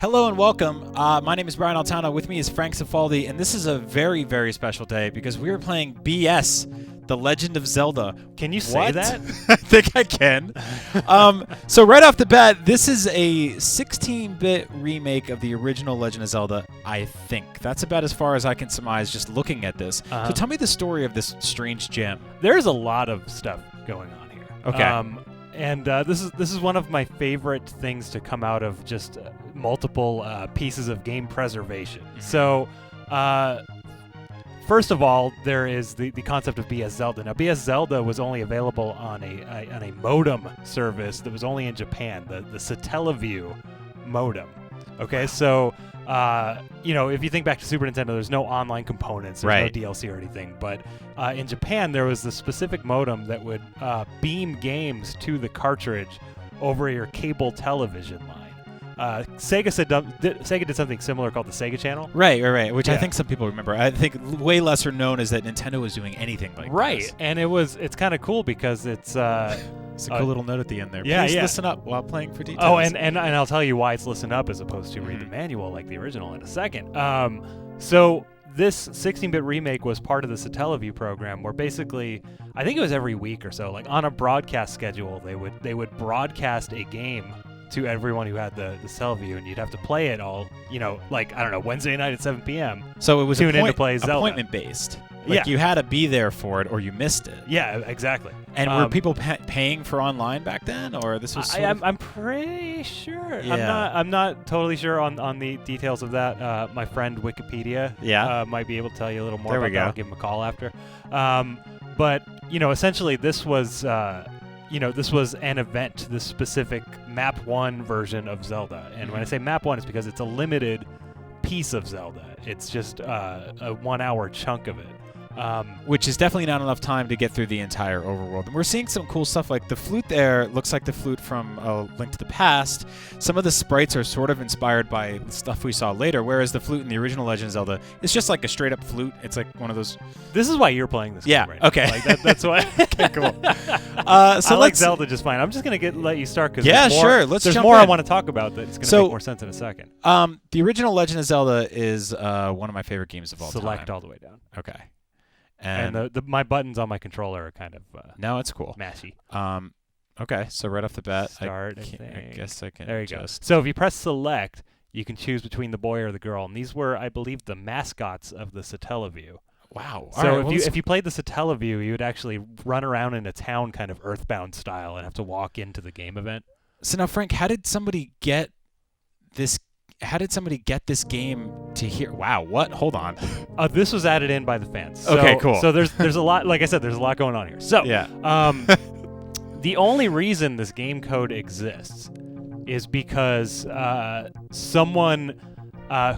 Hello and welcome. My name is Brian Altano. With me is Frank Cifaldi, and this is a very, very special day because we are playing BS, The Legend of Zelda. Can you say that? I think I can. So right off the bat, this is a 16-bit remake of the original Legend of Zelda, I think. That's about as far as I can surmise just looking at this. So tell me the story of this strange gem. There's a lot of stuff going on here. Okay. And this is one of my favorite things to come out of just multiple pieces of game preservation. Mm-hmm. So, first of all, there is the concept of BS Zelda. Now, BS Zelda was only available on a modem service that was only in Japan, the Cifaldi modem. Okay, so if you think back to Super Nintendo, there's no online components, there's no DLC or anything. But in Japan, there was the specific modem that would beam games to the cartridge over your cable television line. Sega did something similar called the Sega Channel. Right, which I think some people remember. I think way lesser known is that Nintendo was doing anything like this. Right, and it's kind of cool because it's a cool little note at the end there. Yeah, Please listen up while playing for details. Oh, and I'll tell you why it's listen up as opposed to read the manual like the original in a second. So this 16-bit remake was part of the Cifaldi program, where basically, I think it was every week or so, like on a broadcast schedule, they would broadcast a game to everyone who had the Cifaldi, and you'd have to play it all, Wednesday night at 7 p.m. So it was tune in to play Zelda. Appointment-based. You had to be there for it or you missed it. Yeah, exactly. And were people paying for online back then, or this was? I'm pretty sure. Yeah. I'm not totally sure on the details of that. My friend Wikipedia might be able to tell you a little more there about we go. that. I'll give him a call after. But essentially this was this was an event, this specific Map 1 version of Zelda. And when I say Map 1, it's because it's a limited piece of Zelda. It's just a 1 hour chunk of it. Which is definitely not enough time to get through the entire overworld. And we're seeing some cool stuff, like the flute there looks like the flute from A Link to the Past. Some of the sprites are sort of inspired by stuff we saw later, whereas the flute in the original Legend of Zelda is just like a straight-up flute. It's like one of those... This is why you're playing this game right now. Okay. Like that's why. Okay, cool. So I like Zelda just fine. I'm just going to let you start because there's more I want to talk about that's going to make more sense in a second. The original Legend of Zelda is one of my favorite games of all time. Select all the way down. Okay. And my buttons on my controller are kind of no, it's cool. Mashy. Okay, so right off the bat, Start, I guess I can. There you go. So if you press select, you can choose between the boy or the girl, and these were, I believe, the mascots of the Cifaldi. Wow. So if you played the Cifaldi, you would actually run around in a town kind of Earthbound style and have to walk into the game event. So now, Frank, how did somebody get this game to here? Wow, what? Hold on. This was added in by the fans. Okay, cool. So there's a lot, like I said, there's a lot going on here. So the only reason this game code exists is because someone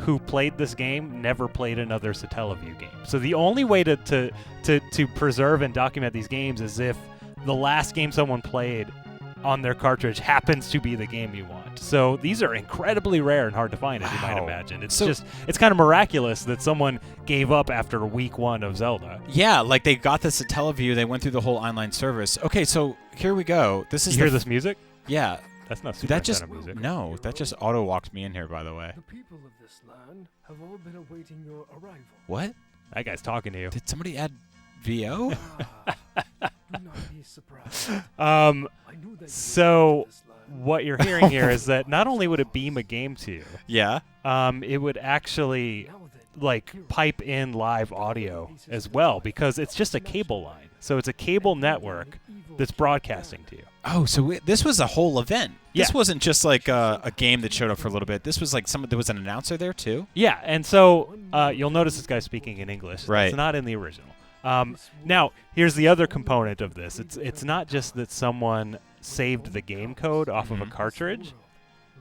who played this game never played another Cifaldi game. So the only way to preserve and document these games is if the last game someone played on their cartridge happens to be the game you want. So these are incredibly rare and hard to find, as you might imagine. It's kind of miraculous that someone gave up after week 1 of Zelda. Yeah, like they got the Cifaldi, they went through the whole online service. Okay, so here we go. This is you hear this music? Yeah. That's not Super Nintendo music. No, that just auto-walked me in here, by the way. The people of this land have all been awaiting your arrival. What? That guy's talking to you. Did somebody add VO? Do not be surprised. So what you're hearing here is that not only would it beam a game to you, yeah, it would actually pipe in live audio as well, because it's just a cable line. So it's a cable network that's broadcasting to you. Oh, so this was a whole event. Yeah. This wasn't just like a game that showed up for a little bit. This was like there was an announcer there too? Yeah, and so you'll notice this guy's speaking in English. Right. It's not in the original. Now, here's the other component of this. It's not just that someone saved the game code off of a cartridge.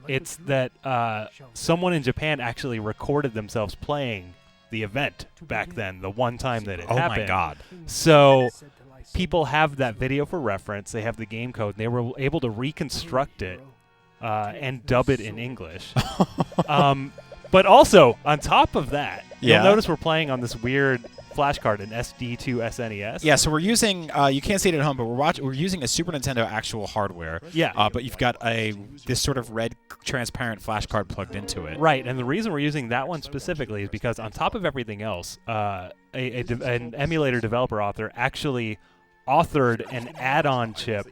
It's that someone in Japan actually recorded themselves playing the event back then, the one time that it happened. Oh my God. So people have that video for reference. They have the game code, and they were able to reconstruct it and dub it in English. But also, on top of that, you'll notice we're playing on this weird flash card, an SD to SNES. Yeah, so we're using. You can't see it at home, but we're using a Super Nintendo actual hardware. Yeah. But you've got this sort of red transparent flash card plugged into it. Right, and the reason we're using that one specifically is because on top of everything else, an emulator developer author actually authored an add-on chip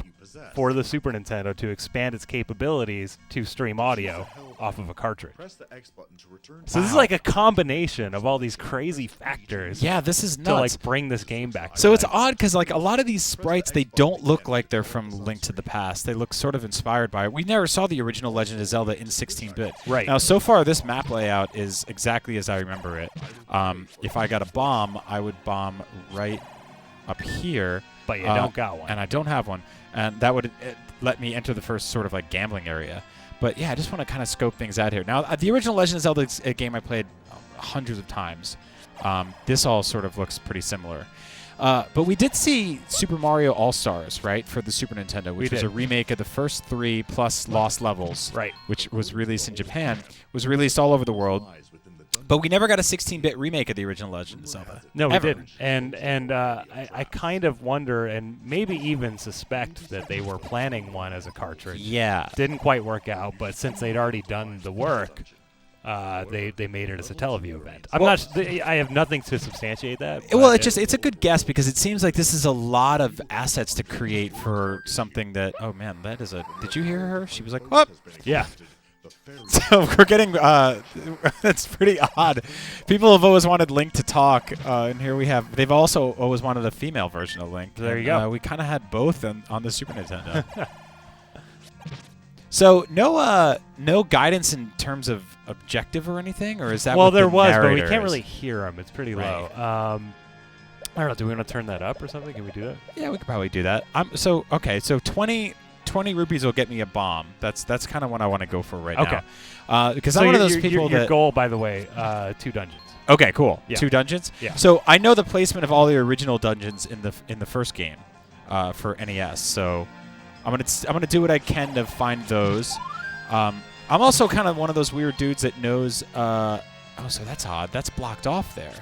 for the Super Nintendo to expand its capabilities to stream audio off of a cartridge. So this is like a combination of all these crazy factors. Yeah, this is nuts. To like bring this game back. So it's odd because like a lot of these sprites, they don't look like they're from Link to the Past. They look sort of inspired by it. We never saw the original Legend of Zelda in 16-bit. Right. Now, so far, this map layout is exactly as I remember it. If I got a bomb, I would bomb right up here. But you don't got one. And I don't have one. And that would let me enter the first sort of like gambling area. But yeah, I just want to kind of scope things out here. Now, the original Legend of Zelda is a game I played hundreds of times. This all sort of looks pretty similar. But we did see Super Mario All-Stars, right, for the Super Nintendo, which was a remake of the first 3 plus Lost Levels, right, which was released in Japan, was released all over the world. But we never got a 16-bit remake of the original Legend of Zelda. No, we didn't. And I kind of wonder, and maybe even suspect, that they were planning one as a cartridge. Yeah. Didn't quite work out, but since they'd already done the work, they made it as a Teleview event. I have nothing to substantiate that. Well, it's a good guess because it seems like this is a lot of assets to create for something that. Oh man, that is a. Did you hear her? She was like, "What?" Yeah. So we're getting. That's pretty odd. People have always wanted Link to talk, and here we have. They've also always wanted a female version of Link. There you go. We kind of had both on the Super Nintendo. So no guidance in terms of objective or anything, or is that? Well, what there the was, but we narrator can't is? really hear them. It's pretty low. I don't know. Do we want to turn that up or something? Can we do that? Yeah, we could probably do that. So 20 rupees will get me a bomb. That's kind of what I want to go for right now. Because so I'm one of those people your that. goal, by the way, 2 dungeons. Okay, cool. Yeah. 2 dungeons. Yeah. So I know the placement of all the original dungeons in the first game for NES. So I'm gonna do what I can to find those. I'm also kind of one of those weird dudes that knows. So that's odd. That's blocked off there.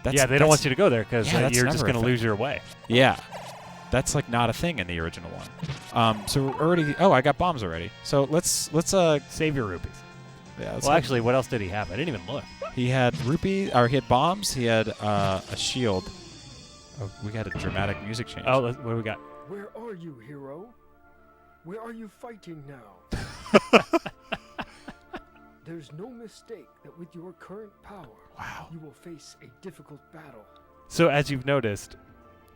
They don't want you to go there because you're just going to lose your way. Yeah. That's like not a thing in the original one. So we're already. Oh, I got bombs already. So let's save your rupees. Yeah. Well, actually, what else did he have? I didn't even look. He had he had bombs. He had a shield. Oh, we got a dramatic music change. Oh, what do we got? Where are you, hero? Where are you fighting now? There's no mistake that with your current power, you will face a difficult battle. So as you've noticed,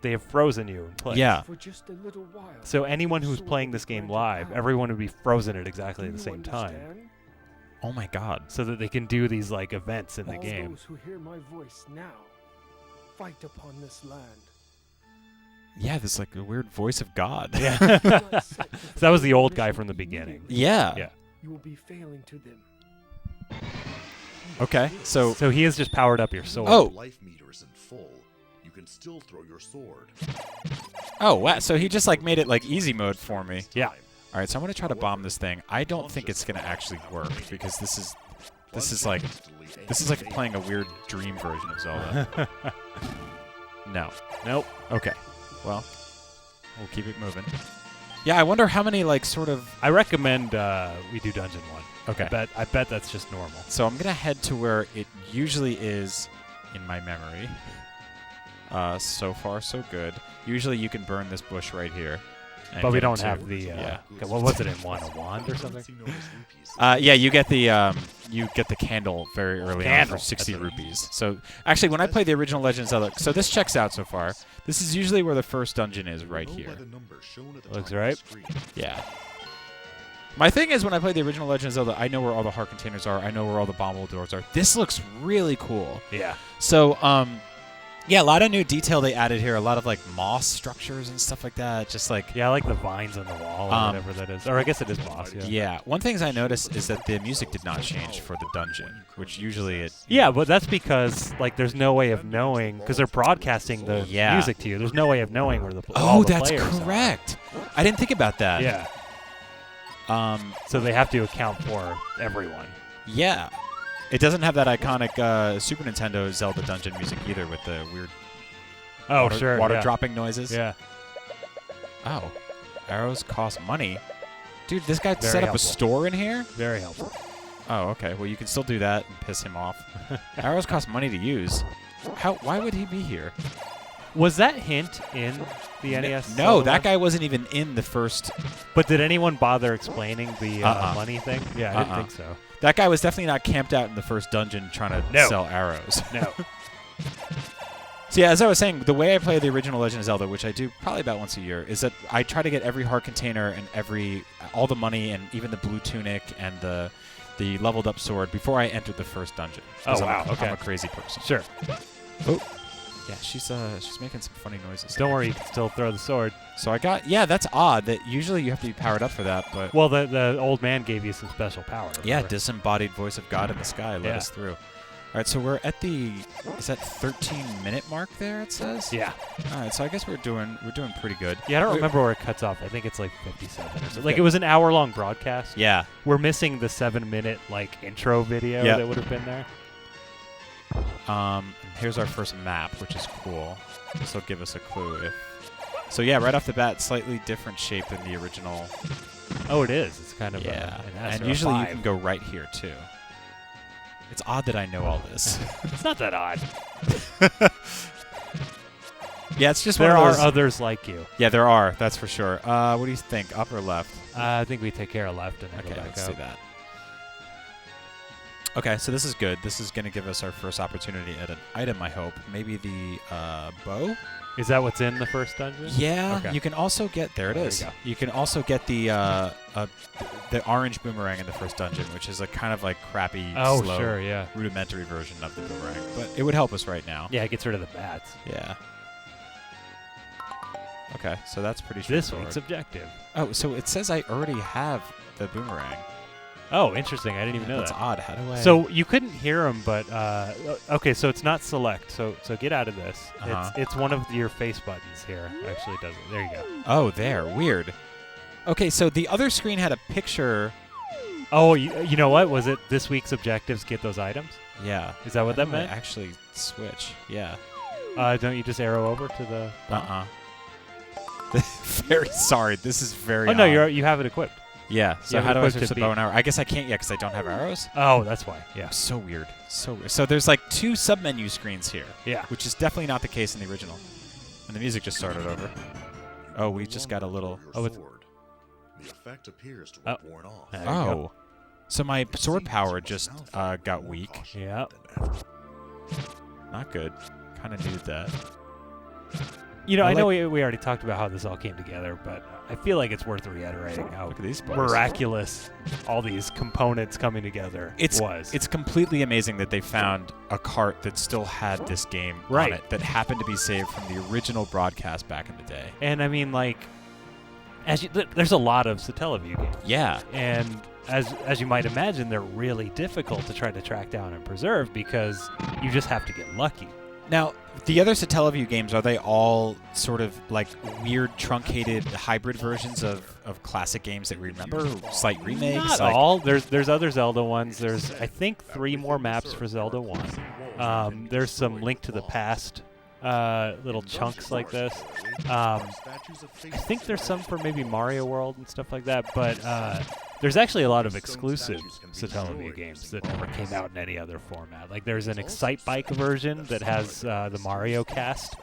they have frozen you in place. Yeah. For just a little while. So anyone who's playing this game live, everyone would be frozen at exactly the same time. Oh my God! So that they can do these like events in the All game. those who hear my voice now, fight upon this land. Yeah, this like a weird voice of God. Yeah. So that was the old guy from the beginning. Yeah. Yeah. You will be failing to them. Okay. So he has just powered up your sword. Oh. Life meter isn't full. You can still throw your sword. Oh wow! So he just like made it like easy mode for me. Yeah. All right. So I'm gonna try to bomb this thing. I don't think it's gonna actually work because this is like playing a weird dream version of Zelda. No. Nope. Okay. Well, we'll keep it moving. Yeah, I wonder how many like sort of. I recommend we do Dungeon 1. Okay. I bet that's just normal. So I'm gonna head to where it usually is in my memory. So far, so good. Usually, you can burn this bush right here. But we get don't it have too. the. Yeah. What was it in one? A wand or something? Yeah, you get the candle very early on for 60 rupees. So actually, when I played the original Legend of Zelda, so this checks out so far. This is usually where the first dungeon is, right here. Looks right. Yeah. My thing is, when I played the original Legend of Zelda, I know where all the heart containers are. I know where all the bombable doors are. This looks really cool. Yeah. So, yeah, a lot of new detail they added here. A lot of like moss structures and stuff like that. Just like I like the vines on the wall or whatever that is. Or I guess it is moss. Yeah. Yeah. One thing I noticed is that the music did not change for the dungeon, which usually it. Yeah, but that's because like there's no way of knowing because they're broadcasting the music to you. There's no way of knowing where the all the that's players correct. I didn't think about that. Yeah. So they have to account for everyone. Yeah. It doesn't have that iconic Super Nintendo Zelda dungeon music either with the weird water dropping noises. Yeah. Oh. Arrows cost money. Dude, this guy Very set up helpful. a store in here? Very helpful. Oh, okay. Well, you can still do that and piss him off. Arrows cost money to use. Why would he be here? Was that hint in the NES? No, that guy wasn't even in the first. But did anyone bother explaining the money thing? Yeah, I didn't think so. That guy was definitely not camped out in the first dungeon trying to sell arrows. No. So yeah, as I was saying, the way I play the original Legend of Zelda, which I do probably about once a year, is that I try to get every heart container and all the money and even the blue tunic and the leveled up sword before I enter the first dungeon. Oh wow! I'm a crazy person. Sure. Oh. Yeah, she's making some funny noises. Don't worry, you can still throw the sword. So that's odd. That usually you have to be powered up for that, but well, the old man gave you some special power. Yeah, disembodied voice of God in the sky let us through. All right, so we're at is that 13-minute mark there? It says. Yeah. All right, so I guess we're doing pretty good. Yeah, I don't remember where it cuts off. I think it's like 57 or something. Like it was an hour-long broadcast. Yeah. We're missing the 7-minute intro video that would have been there. Here's our first map, which is cool. This will give us a clue. So yeah, right off the bat, slightly different shape than the original. Oh, it is. It's kind of an S or and usually a 5. you can go right here too. It's odd that I know all this. It's not that odd. Yeah, it's just there one of those. Are others like you. Yeah, there are. That's for sure. What do you think? Up or left? I think we take care of left and then go back let's up. do that. Okay, so this is good. This is going to give us our first opportunity at an item, I hope. Maybe the bow? Is that what's in the first dungeon? Yeah. Okay. You can also get... There it is. You go. You can also get the orange boomerang in the first dungeon, which is a kind of crappy, slow, rudimentary version of the boomerang. But it would help us right now. Yeah, it gets rid of the bats. Yeah. Okay, so that's pretty This straightforward. week's objective. Oh, so it says I already have the boomerang. Oh, interesting. I didn't even know That's odd. How do I... So you couldn't hear him, but okay. So it's not select. So get out of this. It's one of your face buttons here. Actually, does it? There you go. Oh, there. Weird. Okay, so the other screen had a picture. Oh, you know what? Was it this week's objectives? Get those items. Yeah. Is that what that meant? Actually, switch. Yeah. Don't you just arrow over to the? Very sorry. This is very. Oh no, you have it equipped. Yeah. So how do I switch the bow and arrow? I guess I can't yet because I don't have arrows. Oh, that's why. Yeah. So weird. So weird. So there's 2 submenu screens here. Yeah. Which is definitely not the case in the original. And the music just started over. Oh, we just got a little. Oh, the effect appears to have worn off. Oh. So my sword power just got weak. Yeah. Not good. Kind of needed that. You know, I know we already talked about how this all came together, but I feel like it's worth reiterating how Look at these boys. miraculous all these components coming together was. It's completely amazing that they found a cart that still had this game on it that happened to be saved from the original broadcast back in the day. And I mean, there's a lot of Satellaview games. Yeah. And as you might imagine, they're really difficult to try to track down and preserve because you just have to get lucky. Now, the other Satellaview games, are they all sort of weird, truncated hybrid versions of classic games that we remember? Slight remakes? Not all. There's other Zelda ones. There's, I think, 3 more maps for Zelda 1. There's some Link to the Past little chunks like this. I think there's some for maybe Mario World and stuff like that, but there's actually a lot of exclusive Satellaview games that never came out in any other format. There's an Excite Bike version that has the Mario cast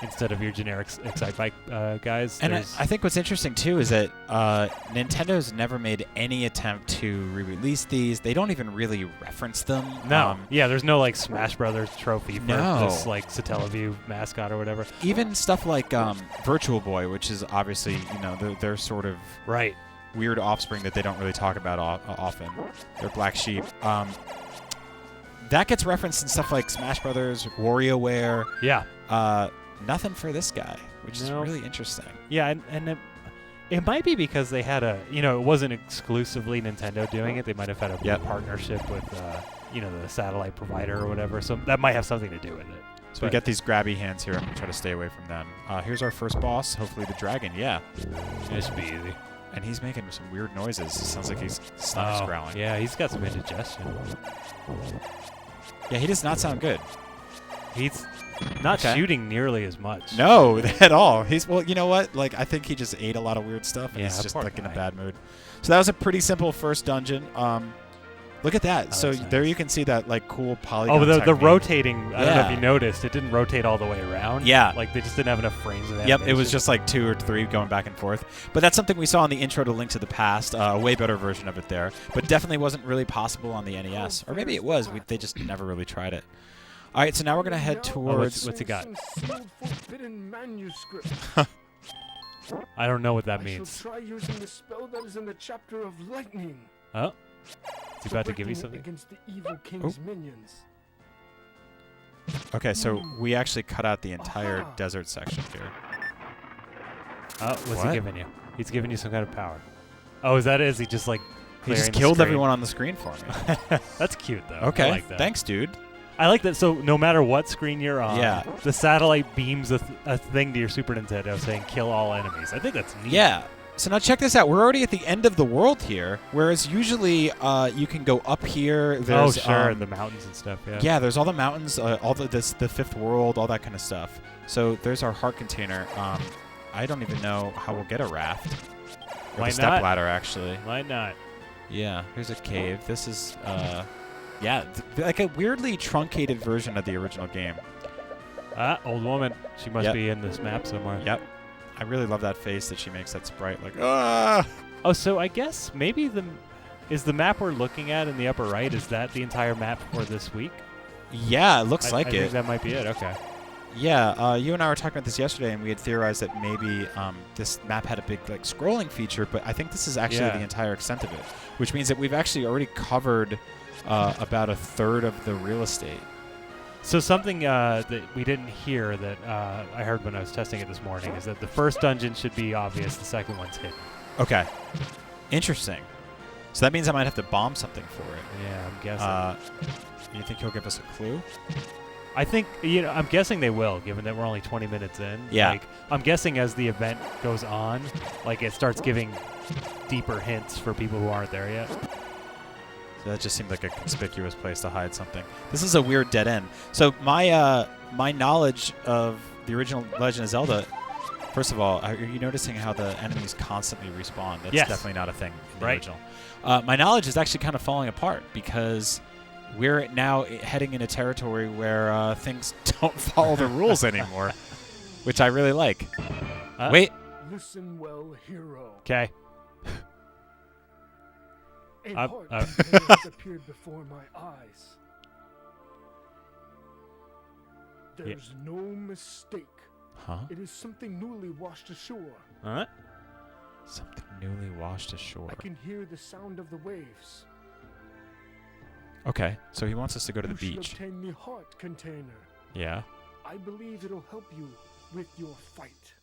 instead of your generic Excite Bike guys. And I think what's interesting, too, is that Nintendo's never made any attempt to re-release these. They don't even really reference them. No. There's no, Smash Brothers trophy for this, Satellaview mascot or whatever. Even stuff like Virtual Boy, which is obviously, they're sort of... Right. Weird offspring that they don't really talk about often. They're black sheep. That gets referenced in stuff like Smash Brothers, WarioWare. Yeah. Nothing for this guy, which is really interesting. Yeah, and it might be because they had it wasn't exclusively Nintendo doing it. They might have had a partnership with, the satellite provider or whatever. So that might have something to do with it. So we got these grabby hands here. I'm going to try to stay away from them. Here's our first boss. Hopefully the dragon. Yeah. It should be easy. And he's making some weird noises. It sounds like his stomach's growling. Yeah, he's got some indigestion. Yeah, he does not sound good. He's not shooting nearly as much. No, at all. Well, you know what? Like, I think he just ate a lot of weird stuff, and he's just poor like in a guy. bad mood. So that was a pretty simple first dungeon. Look at that. So that's nice. there you can see that like cool polygon. Oh, the technique. rotating. I don't know if Yeah. you noticed. It didn't rotate all the way around. Yeah. Like they just didn't have enough frames of Yep, it was animation. just like 2 or 3 going back and forth. But that's something we saw in the intro to Link to the Past, a way better version of it there. But definitely wasn't really possible on the NES. Or maybe it was. They just never really tried it. All right, so now we're going to head towards... what's he got? Some sealed forbidden manuscript. I don't know what that I means. shall try using the spell that is in the chapter of lightning. Oh, is he about to give you Directing it something? against the evil king's minions. Okay, so we actually cut out the entire Aha. desert section here. Oh, what's What? he giving you? He's giving you some kind of power. Oh, is that it? Is he just like He just clearing the killed screen? everyone on the screen for me. That's cute though. Okay, I like that. thanks, dude. I like that. So no matter what screen you're on, Yeah. the satellite beams a thing to your Super Nintendo saying "kill all enemies." I think that's neat. Yeah. So now check this out. We're already at the end of the world here, whereas usually you can go up here. There's, oh sure, the mountains and stuff. Yeah. Yeah, there's all the mountains, all the fifth world, all that kind of stuff. So there's our heart container. I don't even know how we'll get a raft. Or Why the step not? ladder, actually. Why not? Yeah, here's a cave. This is, yeah, like a weirdly truncated version of the original game. Ah, old woman. She must Yep. be in this map somewhere. Yep. I really love that face that she makes, that sprite, like, ah! Oh, so I guess maybe is the map we're looking at in the upper right, is that the entire map for this week? Yeah, it looks like I it. think that might be it. Okay. Yeah, you and I were talking about this yesterday, and we had theorized that maybe this map had a big like scrolling feature, but I think this is actually Yeah. the entire extent of it, which means that we've actually already covered about a third of the real estate. So something that we didn't hear that I heard when I was testing it this morning is that the first dungeon should be obvious, the second one's hidden. Okay, interesting. So that means I might have to bomb something for it. Yeah, I'm guessing. You think he'll give us a clue? I think, I'm guessing they will, given that we're only 20 minutes in. Yeah. Like, I'm guessing as the event goes on, like it starts giving deeper hints for people who aren't there yet. So that just seemed like a conspicuous place to hide something. This is a weird dead end. So my knowledge of the original Legend of Zelda, first of all, are you noticing how the enemies constantly respawn? That's Yes. definitely not a thing in the Right. original. My knowledge is actually kind of falling apart because we're now heading into territory where things don't follow the rules anymore, which I really like. Wait. Listen well, hero. Okay. A Up, heart up. container has appeared before my eyes. There's no mistake. Huh? It is something newly washed ashore. Huh? Something newly washed ashore. I can hear the sound of the waves. Okay, so he wants us to go to the You shall beach. obtain the heart container. Yeah. I believe it'll help you with your fight.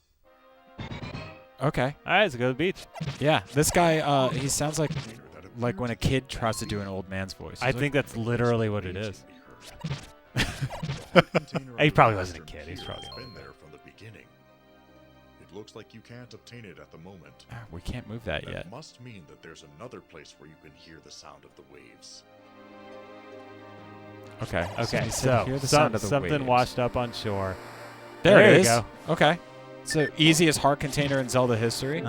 Okay. All right, let's go to the beach. Yeah, this guy, he sounds like when a kid tries to do an old man's voice. I He's like, think that's literally what it is. Container He of probably the wasn't a master kid, he's key probably has older. been there from the beginning. It looks like you can't obtain it at the moment. we can't move that yet. That must mean that there's another place where you can hear the sound of the waves. Okay. Okay, he said, so hear the sound of the something waves. washed up on shore. There it you is. go. Okay. So easiest heart container in Zelda history.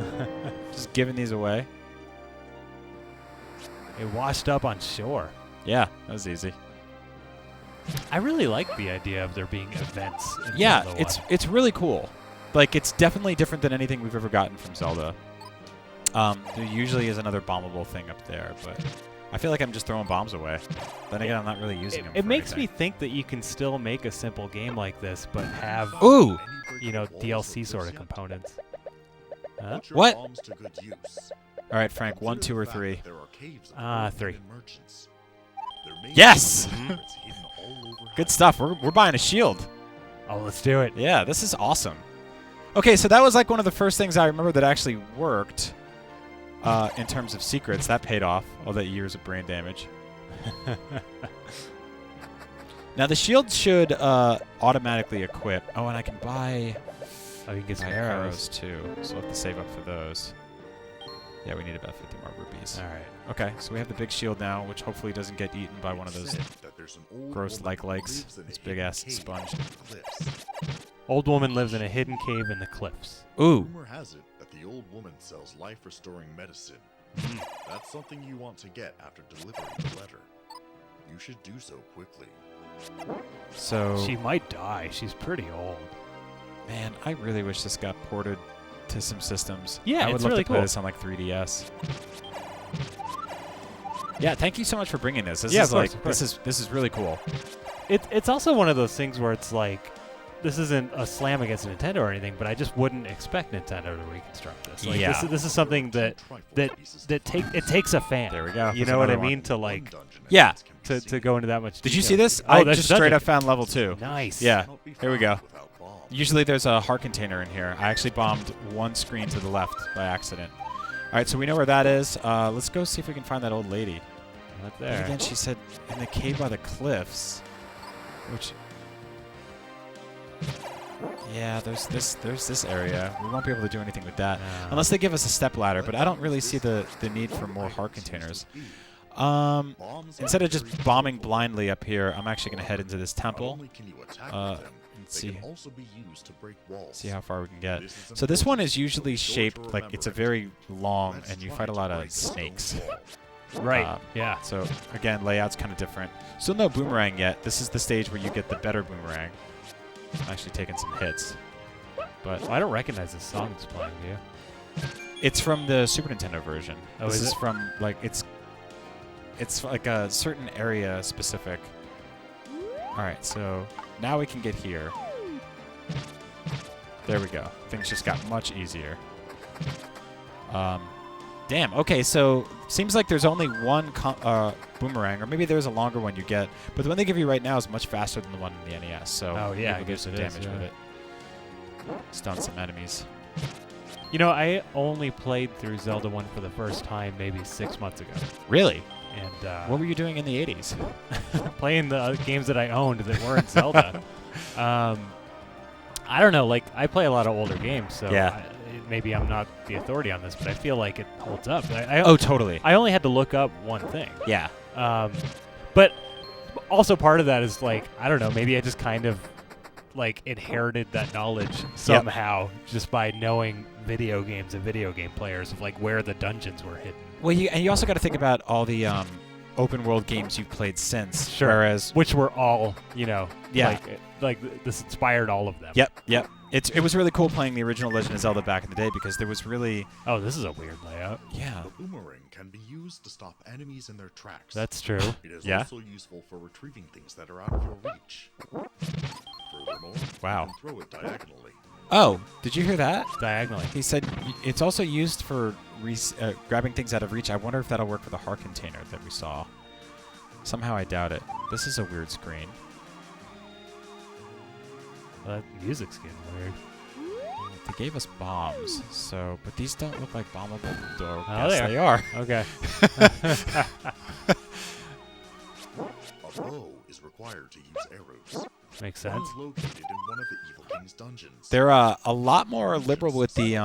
Just giving these away. It washed up on shore. Yeah, that was easy. I really like the idea of there being events. In Yeah, Zelda 1. it's really cool. Like, it's definitely different than anything we've ever gotten from Zelda. There usually is another bombable thing up there, but I feel like I'm just throwing bombs away. Then again, I'm not really using them. It for makes me anything. think that you can still make a simple game like this, but have Ooh! DLC sort of components. Huh? Put your What? bombs to good use. All right, Frank. 1, Consider 2, or the fact 3. that there are caves of Ah, gold 3. and merchants. There may be Yes! secrets hidden all over Good Hyrule. stuff. We're buying a shield. Oh, let's do it. Yeah, this is awesome. Okay, so that was like one of the first things I remember that actually worked in terms of secrets. That paid off, all that years of brain damage. Now, the shield should automatically equip. Oh, and I can buy Oh, you can get some my arrows. arrows, too. So I'll have to save up for those. Yeah, we need about 50 more rupees. All right. Okay, so we have the big shield now, which hopefully doesn't get eaten by one of those gross likes. This big-ass sponge. Old woman lives in a hidden cave in the cliffs. Ooh. Rumor has it that the old woman sells life-restoring medicine. That's something you want to get after delivering the letter. You should do so quickly. So She might die. She's pretty old. man, I really wish this got ported to some systems. Yeah, I would it's love really to play cool. this on like 3DS. Yeah, thank you so much for bringing this. This Yeah, is of course, like of course. this is really cool. It's also one of those things where it's like, this isn't a slam against Nintendo or anything, but I just wouldn't expect Nintendo to reconstruct this. Like, Yeah. this is something that takes a fan. There we go. You There's know what I another one. mean? To like Yeah. to go into that much. Did you detail. see this? Oh, I that's just the straight dungeon. up found level 2. Nice. Yeah. Here we go. Without bombs. Usually there's a heart container in here. I actually bombed one screen to the left by accident. All right, so we know where that is. Let's go see if we can find that old lady. Right But there. again, she said in the cave by the cliffs, which... Yeah, there's this area. We won't be able to do anything with that. No. Unless they give us a step ladder, but I don't really see the need for more heart containers. Instead of just bombing blindly up here, I'm actually going to head into this temple. And see how far we can get. So this one is usually shaped like it's a very long, and you fight a lot of snakes. Right. Yeah. So again, layout's kind of different. Still no boomerang yet. This is the stage where you get the better boomerang. I'm actually taking some hits. But Well, I don't recognize this song that's playing, do you? it's from the Super Nintendo version. Oh, This is is it? from like it's like a certain area specific. All right, so now we can get here. There we go. Things just got much easier. Damn. Okay, so seems like there's only one boomerang, or maybe there's a longer one you get, but the one they give you right now is much faster than the one in the NES. So Oh, yeah, maybe I do guess some it is, damage yeah. with it. Stun some enemies. You know, I only played through Zelda 1 for the first time maybe 6 months ago. Really? And What were you doing in the 80s? playing the games that I owned that weren't Zelda. I don't know. Like, I play a lot of older games, so Yeah. maybe I'm not the authority on this, but I feel like it holds up. Oh, totally. I only had to look up one thing. Yeah. But also part of that is like, I don't know, maybe I just kind of like inherited that knowledge somehow just by knowing video games and video game players of like where the dungeons were hidden. Well, you also got to think about all the open world games you've played since. Sure. Whereas, Which were all, you know, Yeah. like this inspired all of them. Yep. It was really cool playing the original Legend of Zelda back in the day because there was really Oh, this is a weird layout. yeah. The boomerang can be used to stop enemies in their tracks. That's true. It is Yeah? also useful for retrieving things that are out of your reach. Furthermore, Wow. you can throw it diagonally. Oh, did you hear that? Diagonally. He said it's also used for grabbing things out of reach. I wonder if that'll work for the heart container that we saw. Somehow I doubt it. This is a weird screen. That music's getting weird. They gave us bombs, so but these don't look like bombable. Though. Oh, Yes, they they are. Okay. A bow is required to use arrows. Makes One sense. is located in one of the Evil King's dungeons. They're a lot more liberal with the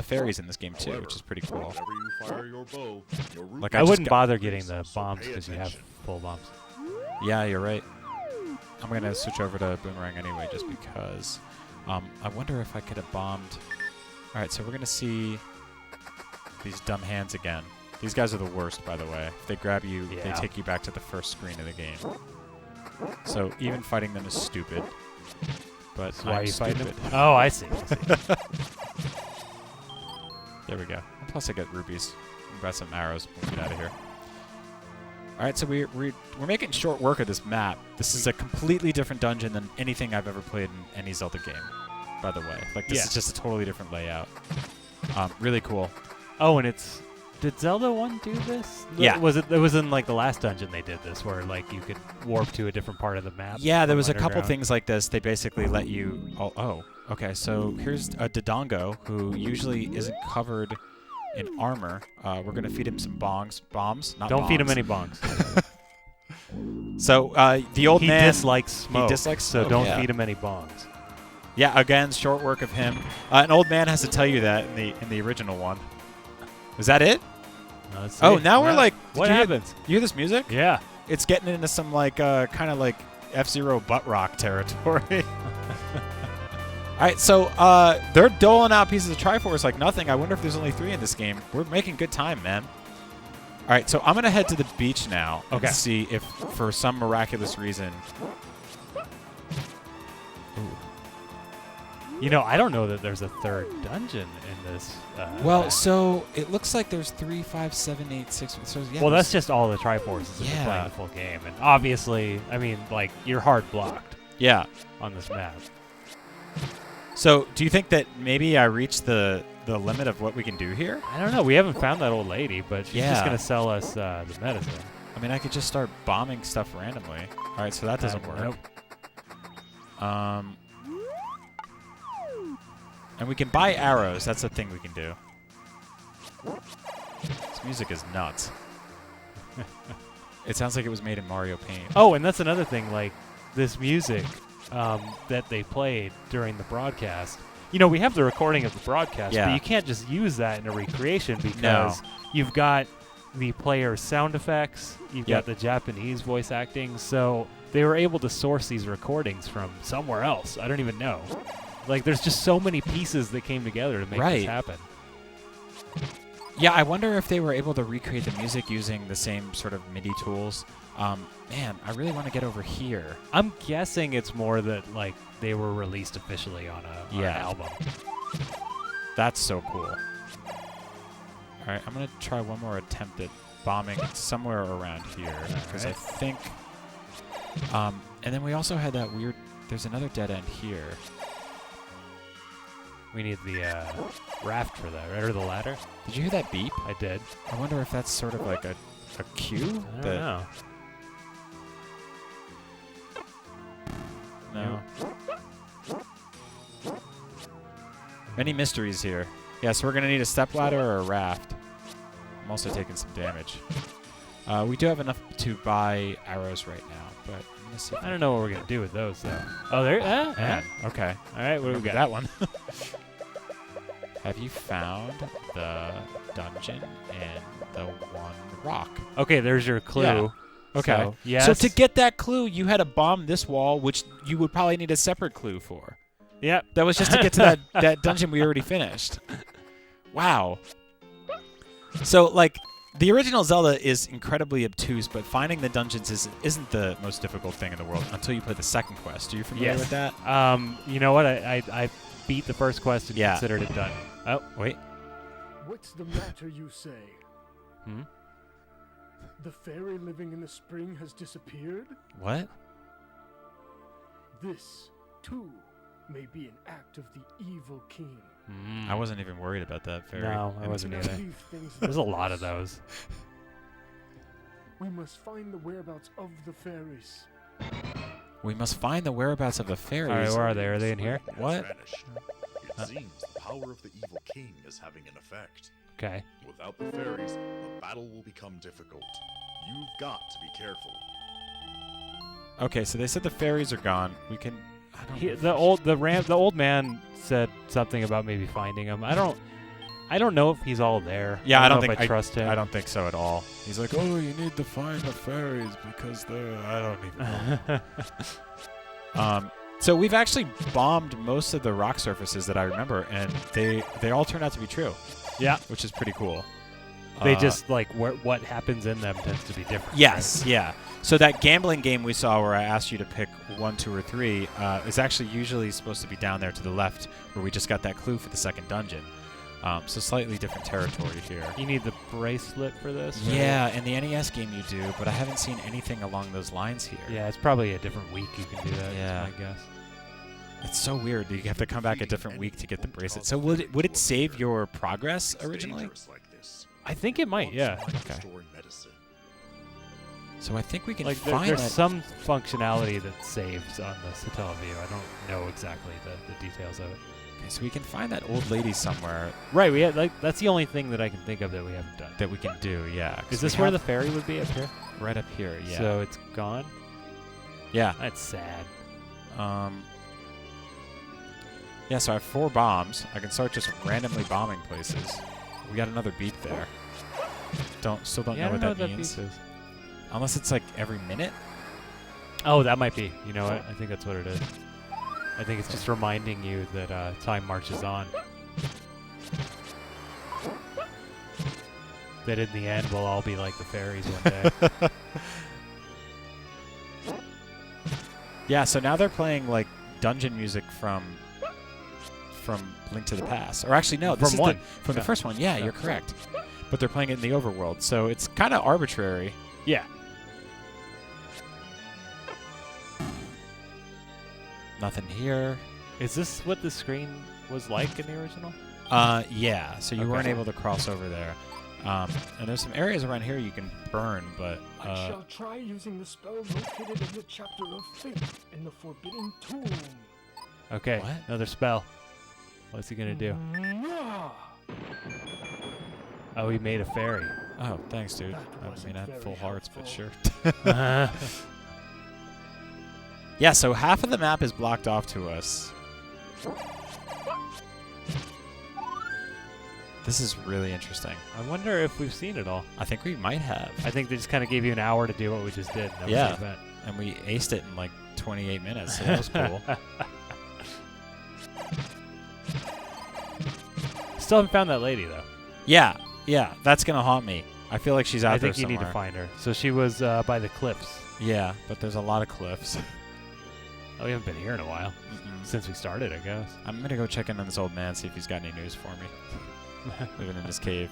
fairies in this game too, which is pretty cool. Whenever you fire your bow, your root Like I just wouldn't got- bother getting the So bombs pay because you have attention. full bombs. Yeah, you're right. I'm gonna switch over to boomerang anyway, just because. I wonder if I could have bombed. All right, so we're gonna see these dumb hands again. These guys are the worst, by the way. If they grab you, they Yeah. take you back to the first screen of the game. So even fighting them is stupid. But Why are I'm you fighting stupid. them? Oh, I see. There we go. And plus, I get rupees. We've got some arrows. We'll get out of here. All right, so we're making short work of this map. This is a completely different dungeon than anything I've ever played in any Zelda game, by the way. Like, this Yeah. is just a totally different layout. Really cool. Oh, and it's... Did Zelda 1 do this? Yeah. It was in, like, the last dungeon they did this, where, like, you could warp to a different part of the map. Yeah, there from was a couple underground. things like this. They basically let you... Oh, okay. So here's a Dodongo who usually isn't covered in armor. We're going to feed him some bombs, not Don't feed him bongs. any bongs. So the old He man... dislikes smoke. dislikes so smoke, don't yeah. feed him any bongs. Yeah, again, short work of him. An old man has to tell you that in the original one. Is that it? No, let's Oh, see. now we're Yeah. like. What you happens? You hear this music? Yeah. It's getting into some like kind of like F-Zero butt rock territory. All right, so they're doling out pieces of Triforce like nothing. I wonder if there's only 3 in this game. We're making good time, man. All right, so I'm going to head to the beach now and see if, for some miraculous reason... Ooh. You know, I don't know that there's a 3rd dungeon in this. Well, so it looks like there's 3, 5, 7, 8, 6... So, yeah, well, that's just all the Triforces if you're playing the full game. And obviously, I mean, like, you're hard blocked on this map. So do you think that maybe I reached the limit of what we can do here? I don't know. We haven't found that old lady, but she's just going to sell us the medicine. I mean, I could just start bombing stuff randomly. All right, so that doesn't work. Nope. And we can buy arrows. That's a thing we can do. This music is nuts. It sounds like it was made in Mario Paint. Oh, and that's another thing. Like, this music that they played during the broadcast. You know, we have the recording of the broadcast, but you can't just use that in a recreation because you've got the player's sound effects, you've got the Japanese voice acting, so they were able to source these recordings from somewhere else. I don't even know. Like, there's just so many pieces that came together to make this happen. Yeah, I wonder if they were able to recreate the music using the same sort of MIDI tools. Man, I really want to get over here. I'm guessing it's more that, like, they were released officially on an album. That's so cool. All right, I'm going to try one more attempt at bombing somewhere around here because I think... and then we also had that weird... There's another dead end here. We need the raft for that, right? Or the ladder? Did you hear that beep? I did. I wonder if that's sort of like a cue? I don't know. No. Many mysteries here. Yeah, so we're going to need a stepladder or a raft. I'm also taking some damage. We do have enough to buy arrows right now, but I'm going to see. I don't know what we're going to do with those, though. Oh, there. Okay. All right, what do we got? That one. Have you found the dungeon and the one rock? Okay, there's your clue. Yeah. Okay. So, yes. So to get that clue, you had to bomb this wall, which you would probably need a separate clue for. Yep. That was just to get to that dungeon we already finished. Wow. So, like, the original Zelda is incredibly obtuse, but finding the dungeons isn't the most difficult thing in the world until you play the second quest. Are you familiar with that? You know what? I beat the first quest and considered it done. Oh, wait. What's the matter, you say? Hmm? The fairy living in the spring has disappeared? What? This, too, may be an act of the evil king. I wasn't even worried about that fairy. No, I wasn't either. There's a lot of those. We must find the whereabouts of the fairies. We must find the whereabouts of the fairies. All right, where are they? Are they in here? What? It seems the power of the evil king is having an effect. Okay. Without the fairies, the battle will become difficult. You've got to be careful. Okay, so they said the fairies are gone. We can. The old man said something about maybe finding him. I don't know if he's all there. Yeah, I don't know think if I trust him. I don't think so at all. He's like, oh, you need to find the fairies because they're. I don't even know. So we've actually bombed most of the rock surfaces that I remember, and they all turned out to be true. Yeah, which is pretty cool. They just like what happens in them tends to be different. Yes, right? yeah. So that gambling game we saw where I asked you to pick 1, 2, or 3 is actually usually supposed to be down there to the left where we just got that clue for the second dungeon. So slightly different territory here. You need the bracelet for this? Yeah, in the NES game you do, but I haven't seen anything along those lines here. Yeah, it's probably a different week you can do that, yeah. I guess. It's so weird that you have to come back a different week to get the bracelet. So would it save your progress originally? I think it might, yeah. Okay. So I think we can like find there's some functionality that saves on the Cifaldi. I don't know exactly the details of it. Okay, so we can find that old lady somewhere. Right, we had, that's the only thing that I can think of that we haven't done. That we can do, yeah. Is this where the fairy would be up here? Right up here, yeah. So it's gone? Yeah. That's sad. Yeah, so I have 4 bombs. I can start just randomly bombing places. We got another beat there. Still don't Yeah, know I what don't know that what means. beat is. Unless it's like every minute. Oh, that might be. You know what? I think that's what it is. I think it's just reminding you that time marches on. That in the end we'll all be like the fairies one day. Yeah, so now they're playing like dungeon music from Link to the Past. Or actually, no, this From is one. from the first one. Yeah, Yeah. you're correct. But they're playing it in the overworld, so it's kind of arbitrary. Yeah. Nothing here. Is this what the screen was like in the original? Yeah, so you weren't Okay. able to cross over there. And there's some areas around here you can burn, but I shall try using the spell located in the chapter of Fate in the Forbidden Tomb. Okay. What? Another spell. What's he gonna do? Mwah! Oh, he made a fairy. oh, thanks, dude. That I wasn't mean, I had very full hearts, but helpful. sure. Yeah, so half of the map is blocked off to us. This is really interesting. I wonder if we've seen it all. I think we might have. I think they just kind of gave you an hour to do what we just did. That was Yeah. the event. And we aced it in like 28 minutes, so that was cool. Still haven't found that lady though. Yeah, that's going to haunt me. I feel like she's out I there think you somewhere. need to find her. So she was by the cliffs. Yeah, but there's a lot of cliffs. Oh, we haven't been here in a while. Mm-mm. Since we started, I guess. I'm going to go check in on this old man, see if he's got any news for me. Living in his cave.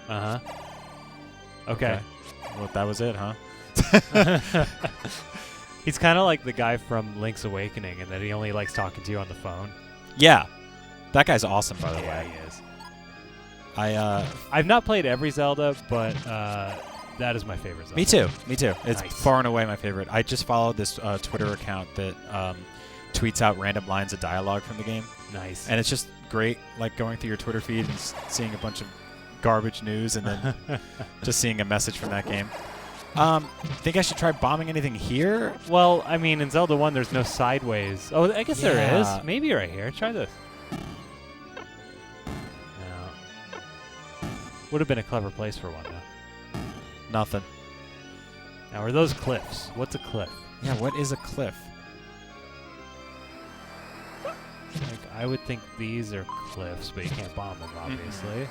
Uh-huh. Okay. Well, that was it, huh? He's kind of like the guy from Link's Awakening in that he only likes talking to you on the phone. Yeah. That guy's awesome, by the Yeah, way. he is. I've not played every Zelda, but that is my favorite Zelda. Me too. It's Nice. far and away my favorite. I just followed this Twitter account that tweets out random lines of dialogue from the game. Nice. And it's just great, like going through your Twitter feed and seeing a bunch of garbage news and then just seeing a message from that game. Think I should try bombing anything here? Well, I mean, in Zelda 1, there's no sideways. Oh, I guess there Yeah. is. Maybe right here. Try this. No. Would have been a clever place for one, though. Nothing. Now, are those cliffs? What's a cliff? Yeah, what is a cliff? Like, I would think these are cliffs, but you can't bomb them, obviously.